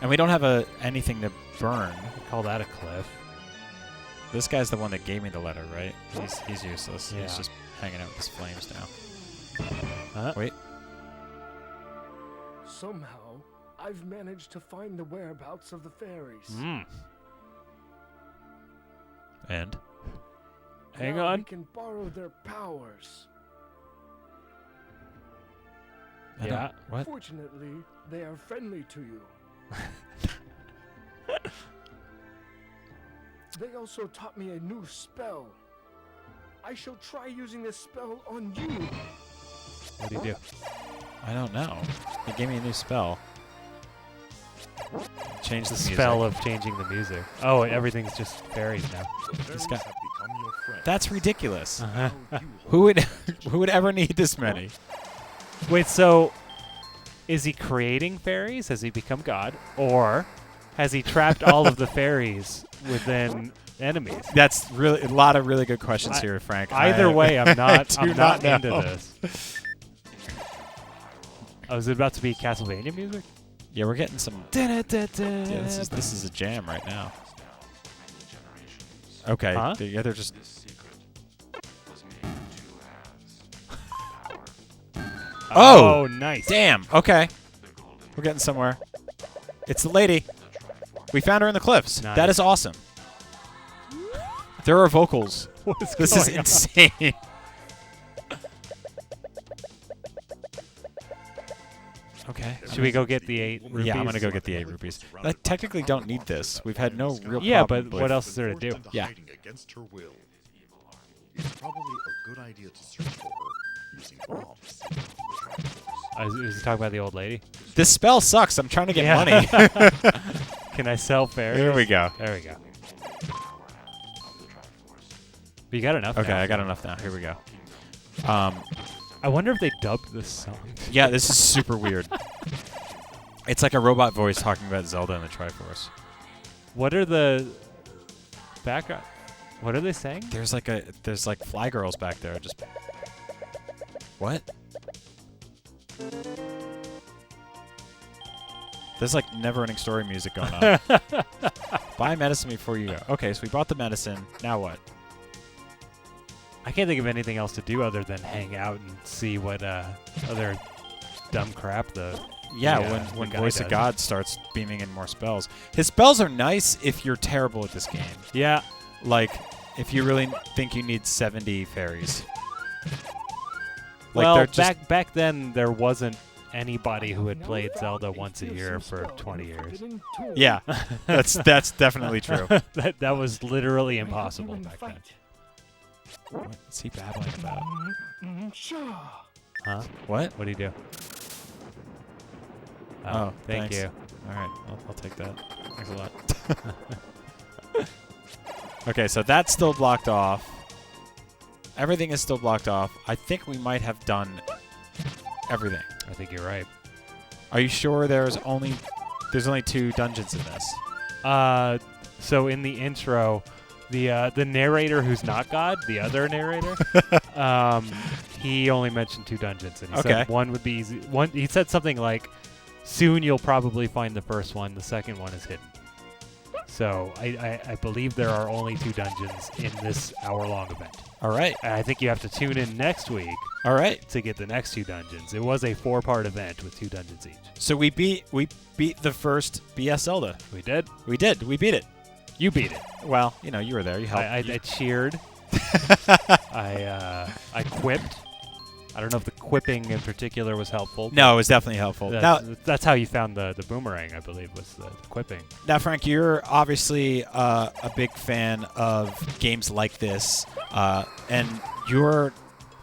And we don't have anything to burn. We call that a cliff. This guy's the one that gave me the letter, right? He's useless. Yeah. He's just hanging out with his flames now. Wait. Somehow, I've managed to find the whereabouts of the fairies. Mm. And? Hang Now on. we can borrow their powers. I Yeah. don't- What? Fortunately, they are friendly to you. They also taught me a new spell. I shall try using this spell on you. What do you do? I don't know. He gave me a new spell. Change the Spell music. of changing the music. Oh, everything's just fairies now. The fairies guy- have become your friends. That's ridiculous. Uh-huh. Now you Who would ever need this many? Wait, so is he creating fairies? Has he become God? Or has he trapped all of the fairies within enemies? That's really a lot of really good questions I- here, Frank. Either way, I'm not, I do I'm not not into know. this. Oh, is it about to be Castlevania music? Yeah, we're getting some. Yeah, this is a jam right now. Okay. Huh? They're just. Oh, nice. Damn. Okay. We're getting somewhere. It's the lady. We found her in the cliffs. Nice. That is awesome. There are vocals. What is This is going on? insane. Okay. Should we go get the 8 rupees? Yeah, I'm gonna go get the 8 rupees. I technically don't need this. We've had no real Yeah, problem but with- what else is there to do? Forced into Yeah. hiding against her will. It's probably a good idea to search for her using bombs. Is he talking about the old lady? This spell sucks. I'm trying to get Yeah. money. Can I sell fairies? Here we go. There we go. You got enough Okay, now. I got enough now. Here we go. I wonder if they dubbed this song. Yeah, this is super weird. It's like a robot voice talking about Zelda and the Triforce. What are the background? What are they saying? There's like fly girls back there. Just what? There's like never-ending story music going on. Buy medicine before you go. Okay, so we bought the medicine. Now what? I can't think of anything else to do other than hang out and see what other dumb crap when guy Voice does. of God starts beaming in more spells. His spells are nice if you're terrible at this game. Yeah. Like, if you really think you need 70 fairies. Well, they're just back then there wasn't anybody who had played Zelda once a year for 20 years. Yeah, that's definitely trtrue. that was literally impossible back then. What's he babbling about? Huh? What? What do you do? Oh, thank thanks. you. All right, I'll take that. Thanks a lot. Okay, so that's still blocked off. Everything is still blocked off. I think we might have done everything. I think you're right. Are you sure there's only 2 dungeons in this? So in the intro, the narrator who's not God, the other narrator, he only mentioned 2 dungeons, and he said one would be easy. One, he said something like, "Soon you'll probably find the first one. The second one is hidden." So I believe there are only 2 dungeons in this hour-long event. All right. And I think you have to tune in next week. All right. To get the next 2 dungeons. It was a 4-part event with 2 dungeons each. So we beat the first BS Zelda. We did. We did. We beat it. You beat it. Well, you were there. You helped. I cheered. I quipped. I don't know if the quipping in particular was helpful. No, it was definitely helpful. That's how you found the boomerang, I believe, was the quipping. Now, Frank, you're obviously a big fan of games like this, and you're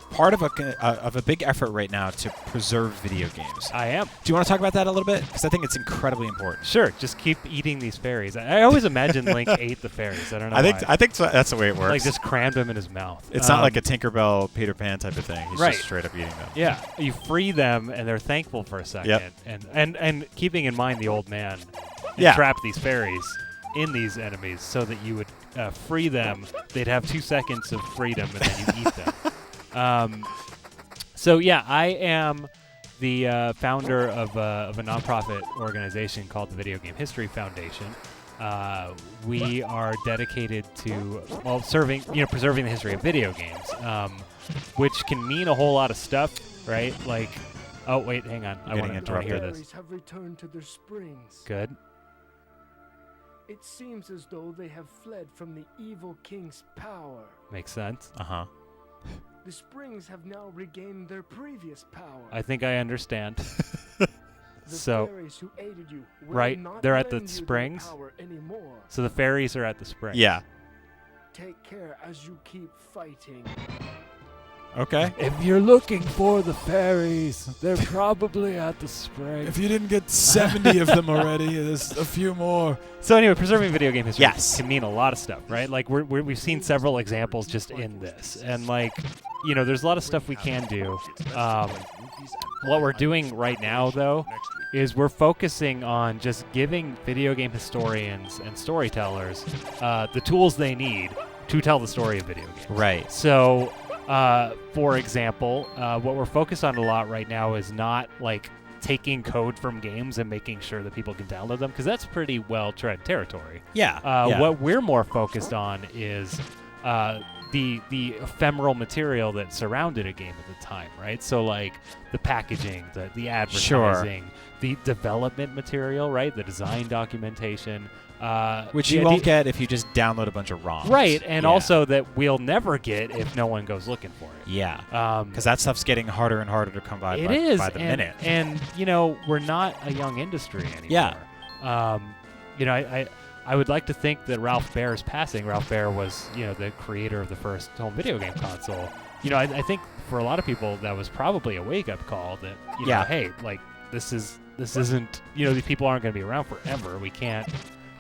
part of a big effort right now to preserve video games. I am. Do you want to talk about that a little bit? Because I think it's incredibly important. Sure. Just keep eating these fairies. I always imagine Link ate the fairies. I don't know why. I think that's the way it works. Like just crammed them in his mouth. It's not like a Tinkerbell, Peter Pan type of thing. He's just straight up eating them. Yeah. You free them, and they're thankful for a second. Yep. And keeping in mind the old man trapped these fairies in these enemies so that you would free them. They'd have 2 seconds of freedom, and then you eat them. So yeah, I am the founder of a nonprofit organization called the Video Game History Foundation. We are dedicated to preserving the history of video games, which can mean a whole lot of stuff, right? Like, oh wait, hang on, I want to hear this. Have returned to their springs. Good. It seems as though they have fled from the evil king's power. Makes sense. The springs have now regained their previous power. I think I understand. The So, fairies who aided you will right, not they're at the lend you their springs. power anymore. So the fairies are at the springs. Yeah. Take care as you keep fighting. Okay. If you're looking for the fairies, they're probably at the spring. If you didn't get 70 of them already, there's a few more. So anyway, preserving video game history Yes. can mean a lot of stuff, right? Like we've seen several examples just in this, and like, there's a lot of stuff we can do. What we're doing right now, though, is we're focusing on just giving video game historians and storytellers the tools they need to tell the story of video games. Right. So, for example, what we're focused on a lot right now is not like taking code from games and making sure that people can download them, because that's pretty well-tread territory. Yeah. What we're more focused on is the ephemeral material that surrounded a game at the time, right? So like the packaging, the advertising, the development material, right? The design documentation. Which you won't get if you just download a bunch of ROMs. Right, and also that we'll never get if no one goes looking for it. Yeah, because that stuff's getting harder and harder to come by by the minute. And, we're not a young industry anymore. Yeah. I would like to think that Ralph Baer's passing. Ralph Baer was, the creator of the first home video game console. I think for a lot of people that was probably a wake-up call that, hey, like, this isn't, these people aren't going to be around forever. We can't...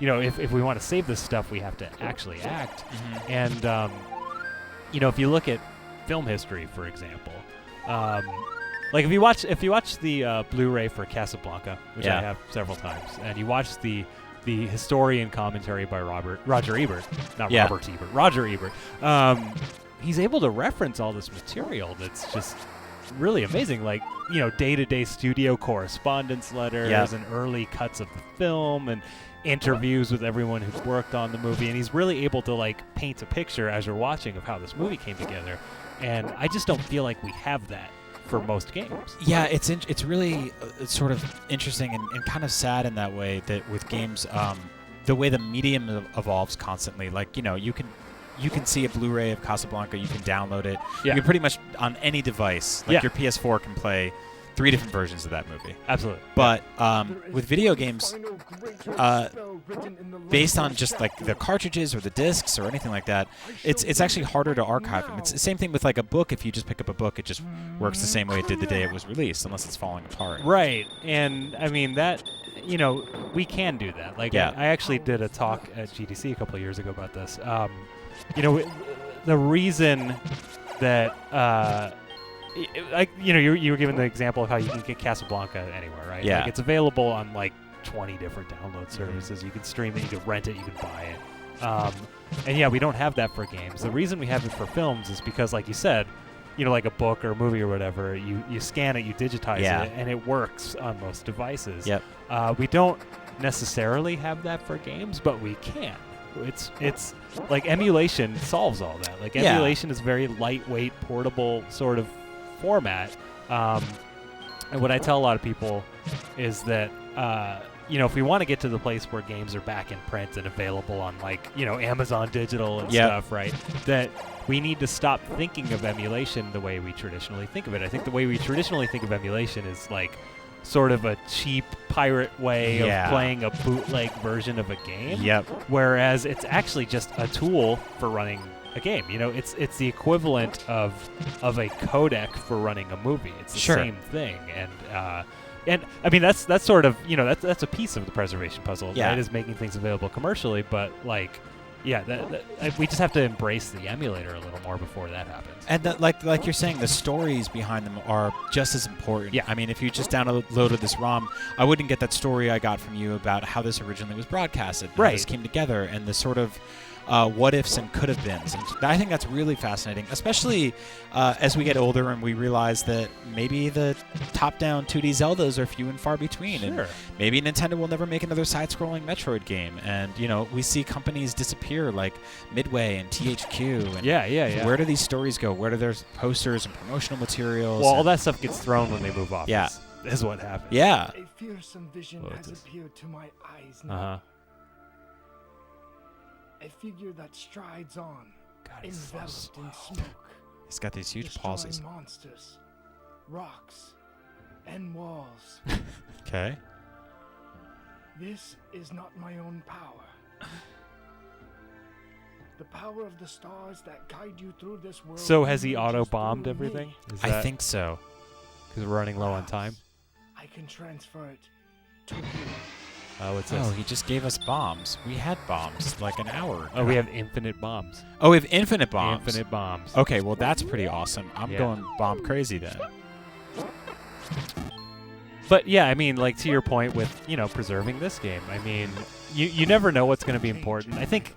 if we want to save this stuff, we have to actually act. Mm-hmm. And, if you look at film history, for example, Like if you watch the Blu-ray for Casablanca, which Yeah. I have several times, and you watch the historian commentary by Roger Ebert, not Yeah. Robert Ebert, Roger Ebert, he's able to reference all this material that's just really amazing, like, you know, day-to-day studio correspondence letters Yeah. and early cuts of the film and interviews with everyone who's worked on the movie, and he's really able to like paint a picture as you're watching of how this movie came together. And I just don't feel like we have that for most games. Yeah, it's really sort of interesting and kind of sad in that way that with games, the way the medium evolves constantly. Like, you know, you can see a Blu-ray of Casablanca, you can download it. Yeah. You can pretty much on any device. Like Yeah. your PS4 can play 3 different versions of that movie. Absolutely. But with video games, based on just like the cartridges or the discs or anything like that, it's actually harder to archive them. It's the same thing with like a book. If you just pick up a book, it just works the same way it did the day it was released, unless it's falling apart. Right. And I mean that, you know, we can do that. Like Yeah. I actually did a talk at GDC a couple of years ago about this. You know, the reason that like, you know, you were given the example of how you can get Casablanca anywhere, right? Yeah. Like it's available on like 20 different download services. You can stream it, you can rent it, you can buy it. And yeah, we don't have that for games. The reason we have it for films is because, like you said, you know, like a book or a movie or whatever, you scan it, you digitize Yeah. it, and it works on most devices. Yep. We don't necessarily have that for games, but we can. It's like emulation solves all that. Like Yeah. emulation is very lightweight, portable sort of format. And what I tell a lot of people is that, you know, if we want to get to the place where games are back in print and available on, like, you know, Amazon Digital and Yep. stuff, right, that we need to stop thinking of emulation the way we traditionally think of it. I think the way we traditionally think of emulation is like sort of a cheap pirate way Yeah. of playing a bootleg version of a game. Yep. Whereas it's actually just a tool for running a game. You know, it's the equivalent of a codec for running a movie. It's the Sure. same thing. And I mean that's sort of, you know, that's a piece of the preservation puzzle. Yeah. Right, is making things available commercially, but like, yeah, we just have to embrace the emulator a little more before that happens. And like you're saying, the stories behind them are just as important. Yeah. I mean, if you just downloaded this ROM, I wouldn't get that story I got from you about how this originally was broadcasted, how Right. this came together, and the sort of what ifs and could have beens. And I think that's really fascinating, especially as we get older and we realize that maybe the top-down 2D Zeldas are few and far between, and Sure. maybe Nintendo will never make another side-scrolling Metroid game. And you know, we see companies disappear like Midway and THQ. And Yeah. where do these stories go? Where do their posters and promotional materials? Well, all and- that stuff gets thrown when they move off. Yeah. Is what happens. Yeah. A fearsome vision Well, has it is. appeared to my eyes now. Uh-huh. A figure that strides on, God, it's so enveloped slow. in smoke, He's got these huge destroying pauses. monsters, rocks, and walls. Okay. This is not my own power. The power of the stars that guide you through this world. So has he emerges auto-bombed through everything? me. Is I that think so. because we're running low on time? I can transfer it to you. Oh, what's Oh, this? he just gave us bombs. We had bombs like an hour ago. Oh, we have infinite bombs. Oh, we have infinite bombs. Infinite bombs. Okay, well that's pretty awesome. I'm Yeah. going bomb crazy then. But yeah, I mean, like to your point with, you know, preserving this game. I mean, you never know what's going to be important. I think,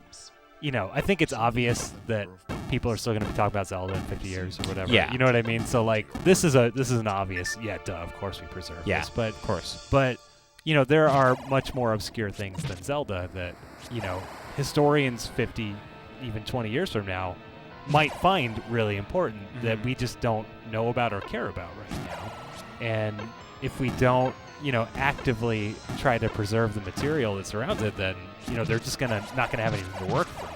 you know, I think it's obvious that people are still going to be talking about Zelda in 50 years or whatever. Yeah. You know what I mean? So like, this is an obvious. Yeah, duh. Of course we preserve Yeah. this. But Of course. you know, there are much more obscure things than Zelda that, you know, historians 50, even 20 years from now might find really important that we just don't know about or care about right now. And if we don't, you know, actively try to preserve the material that surrounds it, then, you know, they're just not gonna have anything to work from.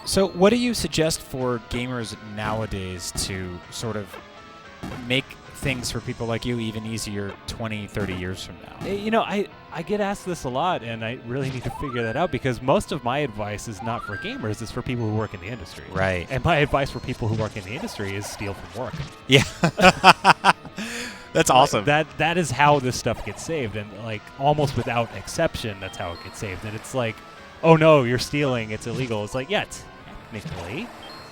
So, what do you suggest for gamers nowadays to sort of make things for people like you even easier 20, 30 years from now? You know, I get asked this a lot, and I really need to figure that out because most of my advice is not for gamers, it's for people who work in the industry. Right. And my advice for people who work in the industry is steal from work. Yeah. That's awesome. That is how this stuff gets saved, and like almost without exception, that's how it gets saved. And it's like, oh no, you're stealing, it's illegal. It's like, yeah, technically,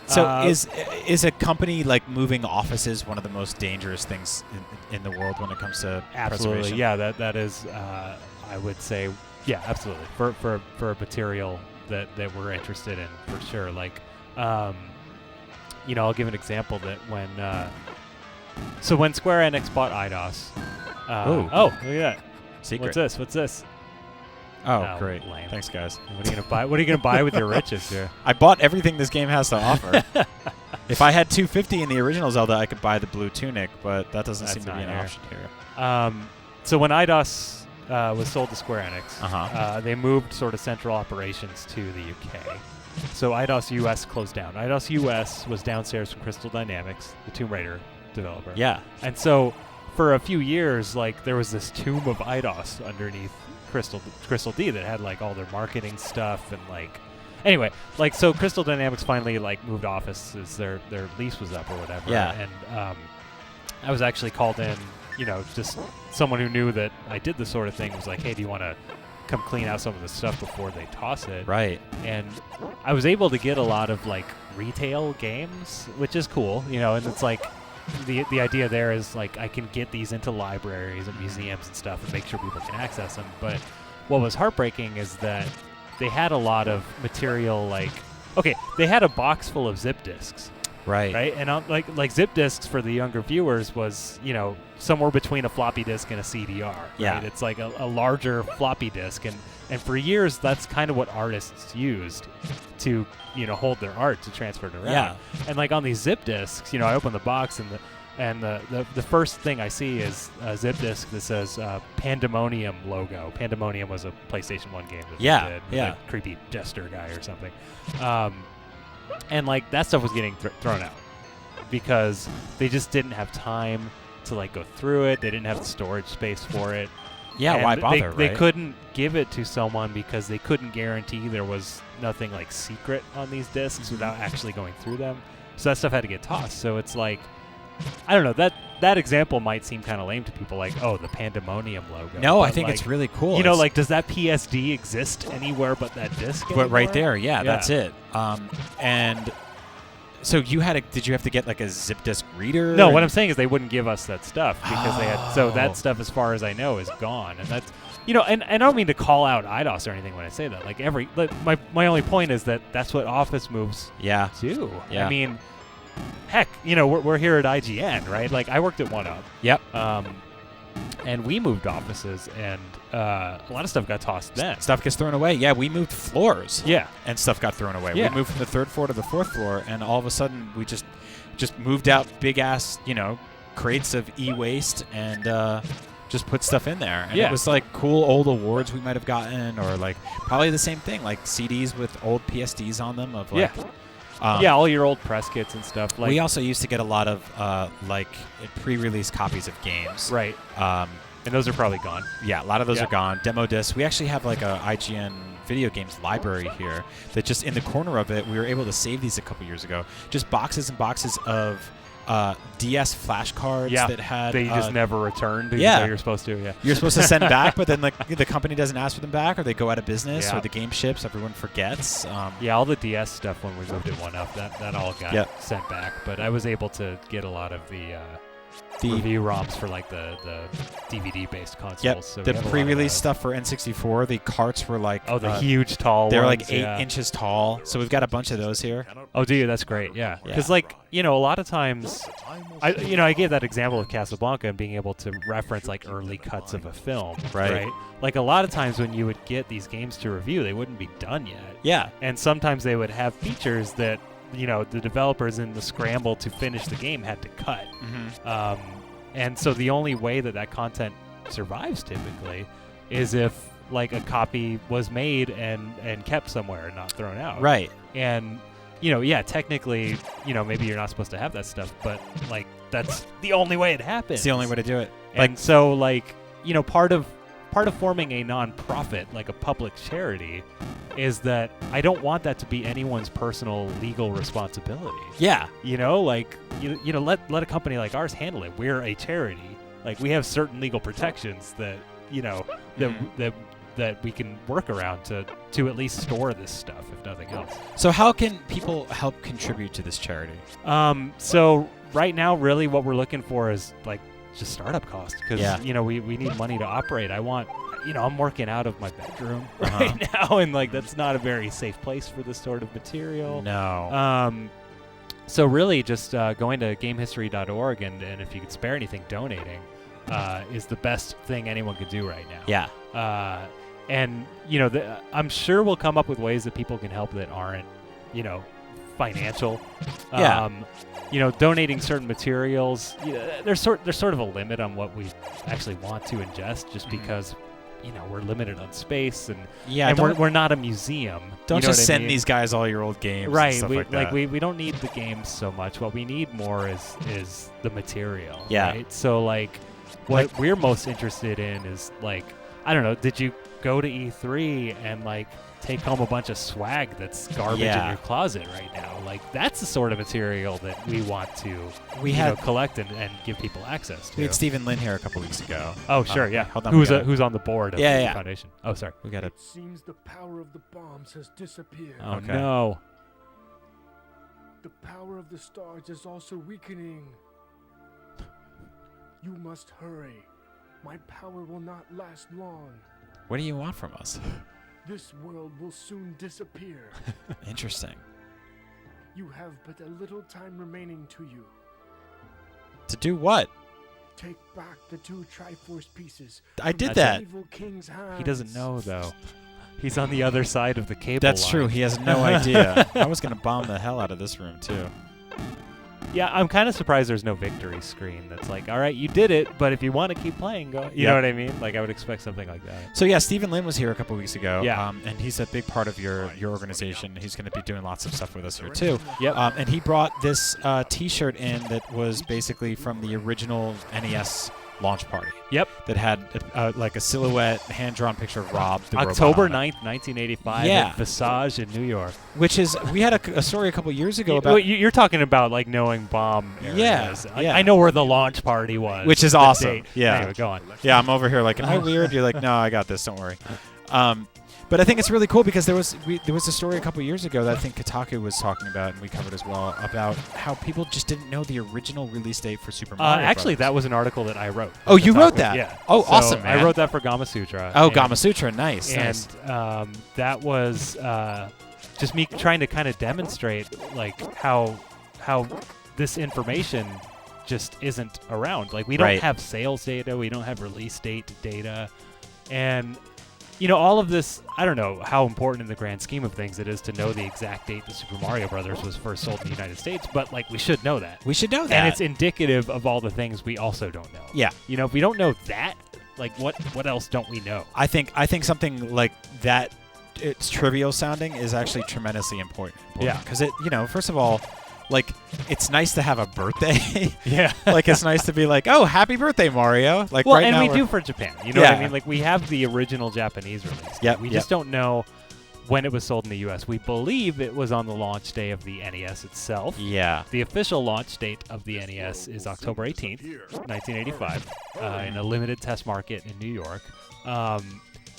So is a company like moving offices one of the most dangerous things in the world when it comes to absolutely preservation? Yeah, that is I would say absolutely for a material that we're interested in for sure. Like I'll give an example that when Square Enix bought Eidos. Look at that. Secret. What's this? Oh, great. Lame. Thanks, guys. What are you gonna buy? What are you gonna buy with your riches here? I bought everything this game has to offer. If I had $250 in the original Zelda, I could buy the blue tunic, but that doesn't seem to be an option here. So when Eidos was sold to Square Enix, they moved sort of central operations to the UK. So Eidos US closed down. Eidos US was downstairs from Crystal Dynamics, the Tomb Raider developer. Yeah. And so for a few years, like, there was this tomb of Eidos underneath Crystal D that had like all their marketing stuff and like. Anyway, like, so Crystal Dynamics finally like moved offices. Their lease was up or whatever. Yeah. And I was actually called in. Just someone who knew that I did this sort of thing was like, hey, do you want to come clean out some of the stuff before they toss it? Right. And I was able to get a lot of like retail games, which is cool, and it's like the idea there is like I can get these into libraries and museums and stuff and make sure people can access them. But what was heartbreaking is that they had a lot of material they had a box full of zip disks. Right, and like zip disks for the younger viewers was somewhere between a floppy disk and a CDR. Yeah, right? It's like a larger floppy disk, and for years that's kind of what artists used to hold their art to transfer it around. Yeah, and like on these zip disks, I open the box and the first thing I see is a zip disk that says Pandemonium logo. Pandemonium was a PlayStation 1 game that they did with a creepy jester guy or something. And like that stuff was getting thrown out because they just didn't have time to like go through it. They didn't have the storage space for it. Yeah, and why bother? They couldn't give it to someone because they couldn't guarantee there was nothing like secret on these discs without actually going through them. So that stuff had to get tossed. So it's like, I don't know, that example might seem kind of lame to people, like, oh, the Pandemonium logo. No, I but think like, it's really cool. Like, does that PSD exist anywhere but that disc anymore? But right there, that's it. And so did you have to get like a zip disk reader? No, what I'm saying is they wouldn't give us that stuff because they had. So that stuff, as far as I know, is gone, and that's. And I don't mean to call out Eidos or anything when I say that. Like my only point is that that's what office moves do. Yeah. I mean, heck, we're here at IGN, right? Like I worked at 1UP. Yep. And we moved offices, and a lot of stuff got tossed then. Stuff gets thrown away. Yeah, we moved floors. Yeah. And stuff got thrown away. Yeah. We moved from the 3rd floor to the 4th floor, and all of a sudden we just moved out big ass, crates of e-waste and just put stuff in there. And it was like cool old awards we might have gotten, or like probably the same thing, like CDs with old PSDs on them of like all your old press kits and stuff. Like we also used to get a lot of like pre-release copies of games. Right. And those are probably gone. Yeah, a lot of those are gone. Demo discs. We actually have like a IGN video games library here that just in the corner of it, we were able to save these a couple years ago. Just boxes and boxes of DS flashcards that had they just never returned. You're supposed to. Yeah, you're supposed to send back, but then the company doesn't ask for them back, or they go out of business, or the game ships. Everyone forgets. All the DS stuff when we moved it 1UP, that all got sent back. But I was able to get a lot of the review ROMs for like the DVD-based consoles. Yep. So the pre-release stuff for N64, the carts were like the huge tall. They're ones, like 8 inches tall. So we've got a bunch of those here. Oh, do you? That's great. Yeah. Because a lot of times, I gave that example of Casablanca and being able to reference like early cuts of a film. Right. Like a lot of times when you would get these games to review, they wouldn't be done yet. Yeah. And sometimes they would have features that the developers in the scramble to finish the game had to cut. Mm-hmm. And so the only way that content survives typically is if like a copy was made and kept somewhere and not thrown out. Right. And technically, maybe you're not supposed to have that stuff, but like that's the only way it happens. It's the only way to do it. And so like, part of forming a non-profit, like a public charity, is that I don't want that to be anyone's personal legal responsibility. Yeah. Let a company like ours handle it. We're a charity. Like we have certain legal protections that, that that we can work around to at least store this stuff, if nothing else. So how can people help contribute to this charity? So right now, really, what we're looking for is like just startup costs, because we need money to operate. I want. I'm working out of my bedroom right now, and like that's not a very safe place for this sort of material. No. So really, just going to gamehistory.org and if you could spare anything, donating is the best thing anyone could do right now. Yeah. And I'm sure we'll come up with ways that people can help that aren't, financial. Donating certain materials. There's sort of a limit on what we actually want to ingest, just because. We're limited on space, and we're not a museum. Don't just send these guys all your old games, right? And stuff like that. We don't need the games so much. What we need more is the material. Yeah. Right? So what we're most interested in is I don't know. Did you go to E3 and take home a bunch of swag that's garbage in your closet right now? That's the sort of material that we want to collect and give people access to. We had Stephen Lynn here a couple weeks ago. Oh, sure, yeah. Hold on, who's on the board of the yeah. foundation. Oh, sorry. We got it. It seems the power of the bombs has disappeared. Oh, Okay. no. The power of the stars is also weakening. You must hurry. My power will not last long. What do you want from us? This world will soon disappear. Interesting. You have but a little time remaining to you. To do what? Take back the 2 Triforce pieces. I did from that. the evil king's hands. He doesn't know, though. He's on the other side of the cable That's line. true. He has no idea. I was going to bomb the hell out of this room, too. Yeah, I'm kind of surprised there's no victory screen that's like, all right, you did it, but if you want to keep playing, go. You know what I mean? I would expect something like that. So, yeah, Stephen Lynn was here a couple weeks ago. Yeah. And he's a big part of your organization. He's going to be doing lots of stuff with us here, too. Yep. And he brought this T-shirt in that was basically from the original NES launch party. Yep. That had a silhouette, hand-drawn picture of Rob, the October robot on it. 9th, 1985 Yeah. at Visage in New York. Which is, we had a story a couple years ago about... You're talking about knowing bomb areas. Yeah. I know where the launch party was. Which is the awesome. date. Yeah. Anyway, go on. Yeah, I'm over here am I weird? You're like, no, I got this. Don't worry. But I think it's really cool because there was a story a couple years ago that I think Kotaku was talking about, and we covered as well, about how people just didn't know the original release date for Super Mario Actually, Brothers. that was an article that I wrote. Oh, you wrote Kotaku. that? Yeah. Oh, So awesome, man. I wrote that for Gama Sutra. Oh, Gama Sutra. Nice. And that was just me trying to kind of demonstrate how this information just isn't around. We don't have sales data, we don't have release date data, and all of this, I don't know how important in the grand scheme of things it is to know the exact date that Super Mario Brothers was first sold in the United States, but we should know that. We should know that. And it's indicative of all the things we also don't know. Yeah. If we don't know that, what else don't we know? I think something like that, it's trivial sounding, is actually tremendously important. Yeah. Because it, first of all, it's nice to have a birthday. Yeah. It's nice to be oh, happy birthday, Mario. Well, right and now we do for Japan. You know what I mean? We have the original Japanese release. Yep. We just don't know when it was sold in the U.S. We believe it was on the launch day of the NES itself. Yeah. The official launch date of the NES is October 18th, 1985, in a limited test market in New York.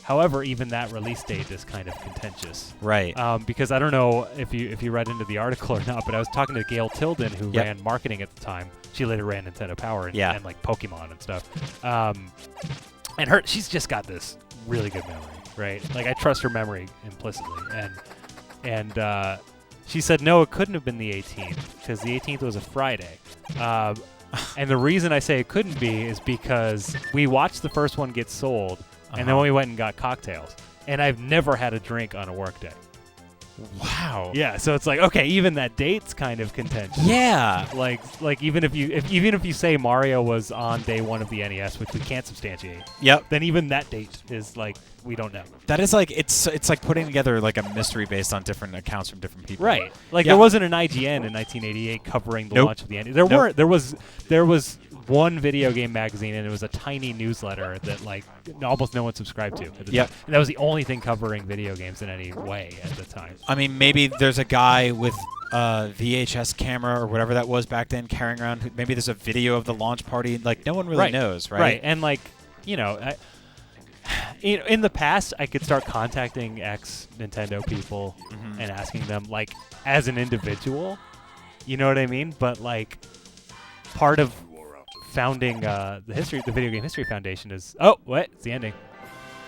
However, even that release date is kind of contentious. Right. Because I don't know if you read into the article or not, but I was talking to Gail Tilden, who ran marketing at the time. She later ran Nintendo Power and Pokemon and stuff. And she's just got this really good memory, right? I trust her memory implicitly. And she said, no, it couldn't have been the 18th, because the 18th was a Friday. And the reason I say it couldn't be is because we watched the first one get sold, and then we went and got cocktails. And I've never had a drink on a work day. Wow. Yeah, so it's okay, even that date's kind of contentious. Yeah. Even if you say Mario was on day 1 of the NES, which we can't substantiate. Yep. Then even that date is we don't know. That is it's like putting together a mystery based on different accounts from different people. Right. There wasn't an IGN in 1988 covering the launch of the NES. There was one video game magazine, and it was a tiny newsletter that almost no one subscribed to at the time. And that was the only thing covering video games in any way at the time. I mean, maybe there's a guy with a VHS camera or whatever that was back then carrying around. Maybe there's a video of the launch party. No one really knows, right? Right. And in the past, I could start contacting ex-Nintendo people and asking them, like, as an individual. You know what I mean? But, like, part of founding the Video Game History Foundation is... Oh, what? It's the ending.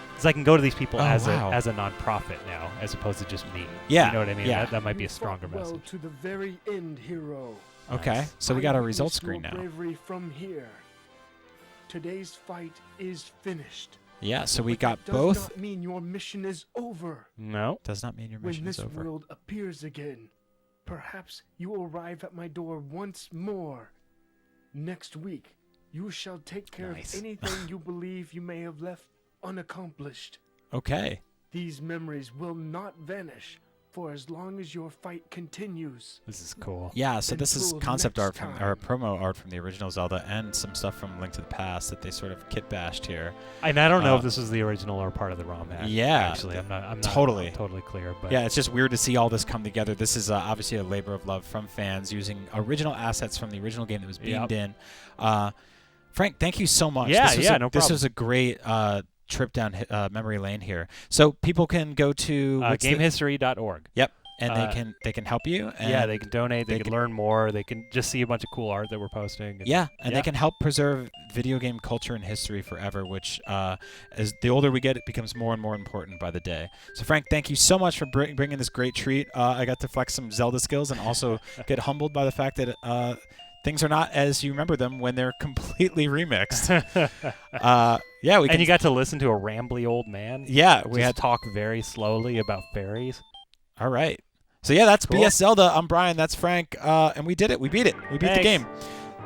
Because I can go to these people as a nonprofit now, as opposed to just me. Yeah. You know what I mean? Yeah. That might be a stronger well message. to the very end, hero. Okay, Nice. so we got a I results witness screen your now. bravery from here. Today's fight is finished. Yeah, so we But got that both. does not mean your mission is over. No. Does not mean your When mission is this over. world appears again, perhaps you will arrive at my door once more. Next week, you shall take care Nice. of anything you believe you may have left unaccomplished. Okay. These memories will not vanish for as long as your fight continues. This is cool. Yeah, so this is Until concept next art from, or time. promo art from the original Zelda, and some stuff from Link to the Past that they sort of kit bashed here. And I don't know if this was the original or part of the ROM hack. Yeah, Actually, I'm not totally. totally clear. But Yeah, it's just weird to see all this come together. This is obviously a labor of love from fans using original assets from the original game that was beamed in. Frank, thank you so much. Yeah, no problem. This was a great trip down memory lane here. So people can go to gamehistory.org. Yep, and they can help you. And Yeah, they can donate. They they can can- learn more. They can just see a bunch of cool art that we're posting. Yeah, and Yeah. they can help preserve video game culture and history forever, which as the older we get, it becomes more and more important by the day. So, Frank, thank you so much for bringing this great treat. I got to flex some Zelda skills and also get humbled by the fact that things are not as you remember them when they're completely remixed. Yeah, And you got to listen to a rambly old man. Yeah, we just had talk very slowly about fairies. All right. So yeah, that's Cool. BS Zelda. I'm Brian. That's Frank. And we did it. We beat it. We beat the Thanks. game.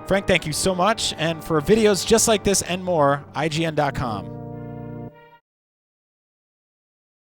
Frank, thank you so much. And for videos just like this and more, IGN.com.